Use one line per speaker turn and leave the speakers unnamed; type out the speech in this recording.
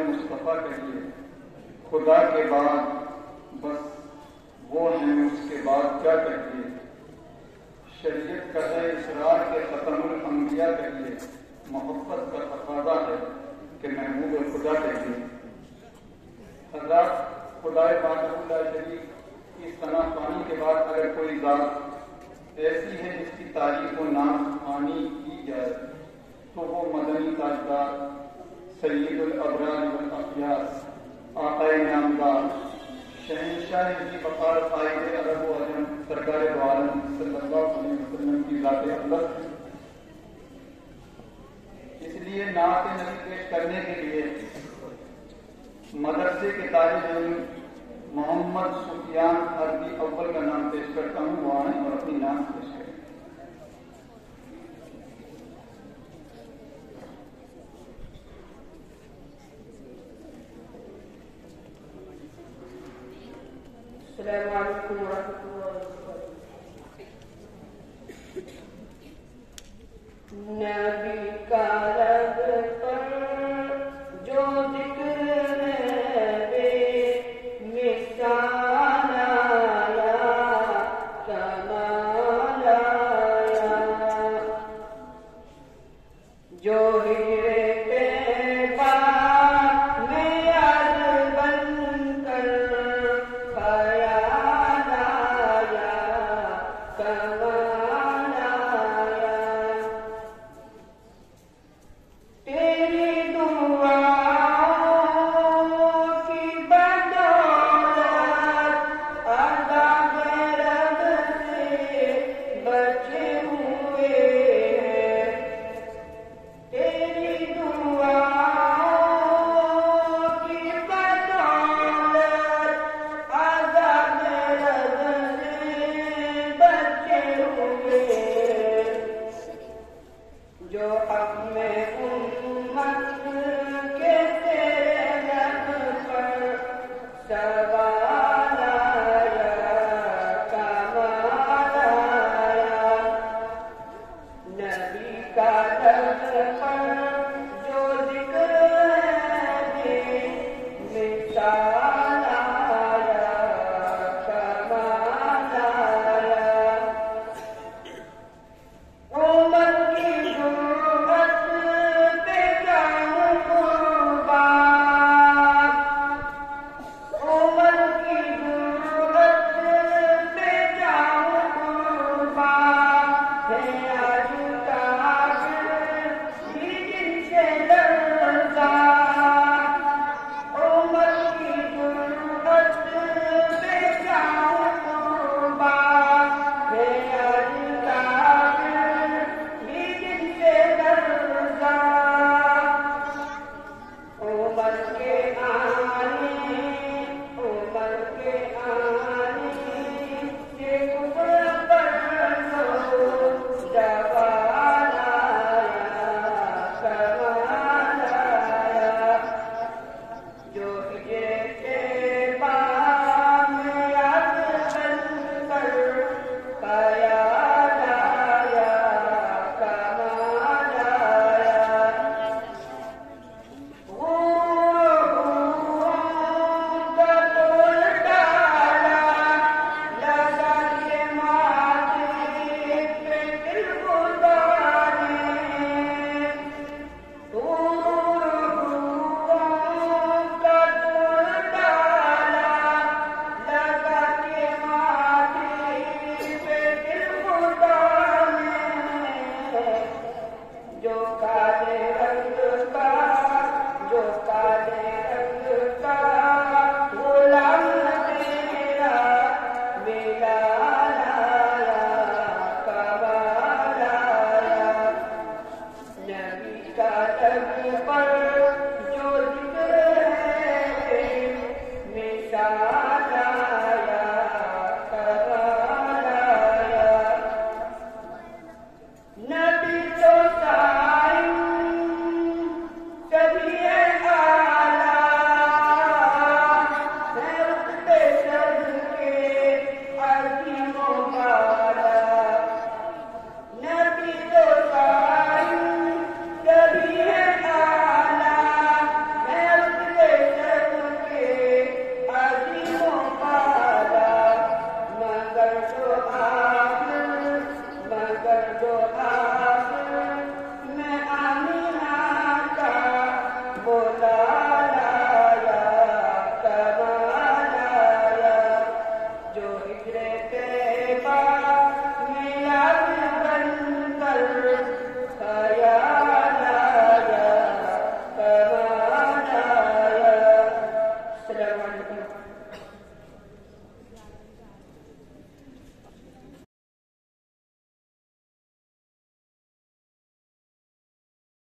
مصطفیٰ کہیے، خدا کے بعد بس وہ ہیں، اس کے بعد کیا کہیے، شریعت کا ہے اسرار کے ختم الانبیاء کہیے، محبت کا تقاضا ہے کہ محبوب خدا کہیے۔ حضرات، خدائے پاک اللہ شریف کی ثنا خوانی کے بعد اگر کوئی ذات ایسی ہے جس کی تعریف و نام خوانی کی جائے تو وہ مدنی تاجدار سید الابرار والاخیار آقائے نامدار شہنشاہ کی بقار قائد عرب و عجم سرکار دو عالم صلی اللہ علیہ وسلم کی ذات اقدس۔ اس لیے نعت نبی پیش کرنے کے لیے مدرسے کے طالب علم محمد سفیان عربی اول کا نام پیش کرتا ہوں، وہ آئیں اور اپنی نام پیش کریں۔
السلام علیکم ورحمۃ اللہ وبرکاتہ۔ نبی کا رب پر جو ذکر ہے بے مثال آیا، کمال آیا، جو ہجرے طیبہ میں یاد بن کر خیال آیا، کمال آیا، تیری دعاؤں کی بدولت عذاب رب سے بچے ہوئے ہیں، تیری دعاؤں کی بدولت عذاب رب سے بچے ہوئے ہیں، جو حق میں امت کے تیرے لب پر سوال آیا، کمال آیا، نبی کا لب پر جو ذکر ہے بے مثال آیا، کمال آیا، عمر کی ضرورت پہ جاؤں قربان، عمر کی ضرورت پہ جاؤں قربان، ہے آج کا